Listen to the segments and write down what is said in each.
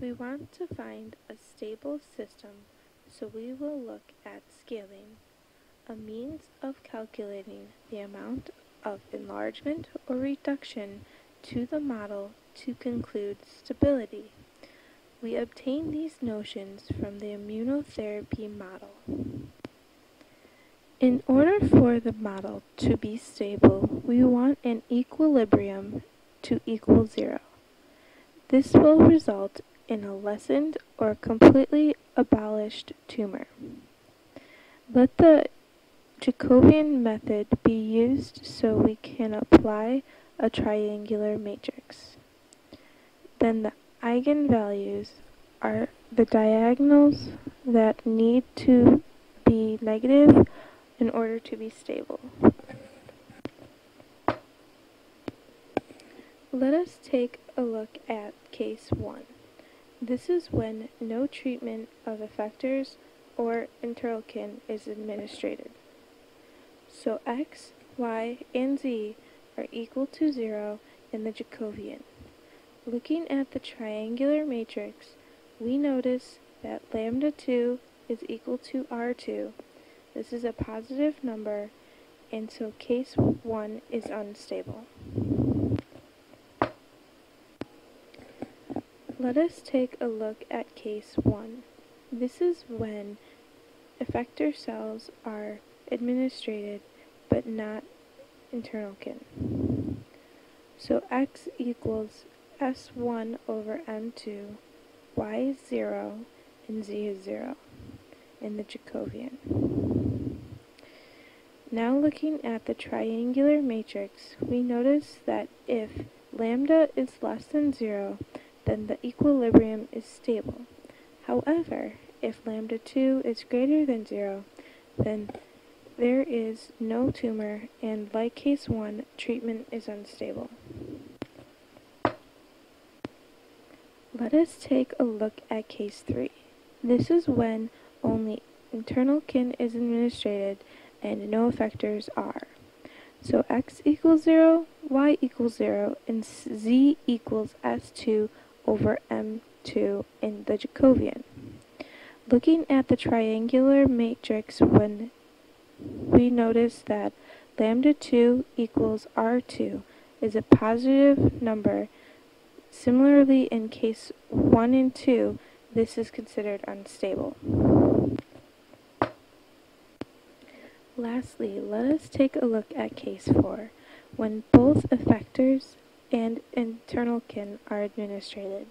We want to find a stable system, so we will look at scaling, a means of calculating the amount of enlargement or reduction to the model to conclude stability. We obtain these notions from the immunotherapy model. In order for the model to be stable, we want an equilibrium to equal 0. This will result in a lessened or completely abolished tumor. Let the Jacobian method be used so we can apply a triangular matrix. Then the eigenvalues are the diagonals that need to be negative in order to be stable. Let us take a look at case 1. This is when no treatment of effectors or interleukin is administered. So x, y, and z are equal to 0 in the Jacobian. Looking at the triangular matrix, we notice that lambda 2 is equal to R2. This is a positive number, and so case 1 is unstable. Let us take a look at case 1. This is when effector cells are administered but not interleukin. So x equals S1 over M2, y is 0, and z is 0 in the Jacobian. Now looking at the triangular matrix, we notice that if lambda is less than 0, then the equilibrium is stable. However, if lambda 2 is greater than 0, then there is no tumor, and like case 1, treatment is unstable. Let us take a look at case 3. This is when only interleukin is administered and no effectors are. So x equals 0, y equals 0, and z equals S2 over M2 in the Jacobian. Looking at the triangular matrix, when we notice that lambda 2 equals R2 is a positive number. Similarly, in case 1 and 2, this is considered unstable. Lastly, let us take a look at case 4, when both effectors and interleukin are administered.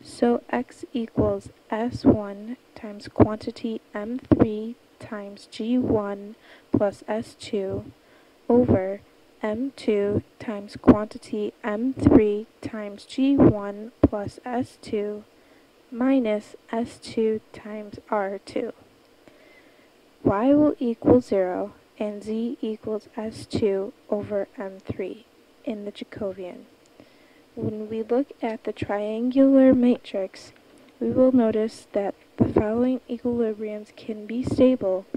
So x equals S1 times quantity M3 times G1 plus S2 over M2 times quantity M3 times G1 plus S2 minus S2 times R2. Y will equal 0 and z equals S2 over M3 in the Jacobian. When we look at the triangular matrix, we will notice that the following equilibriums can be stable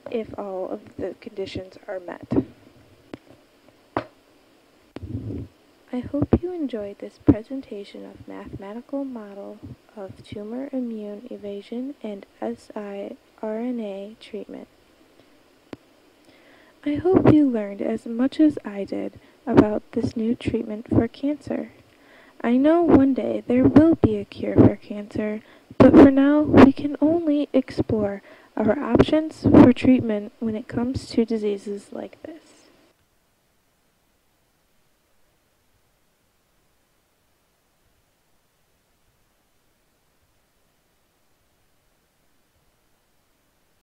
if all of the conditions are met. I hope you enjoyed this presentation of mathematical model of tumor immune evasion and siRNA treatment. I hope you learned as much as I did about this new treatment for cancer. I know one day there will be a cure for cancer, but for now we can only explore our options for treatment when it comes to diseases like this.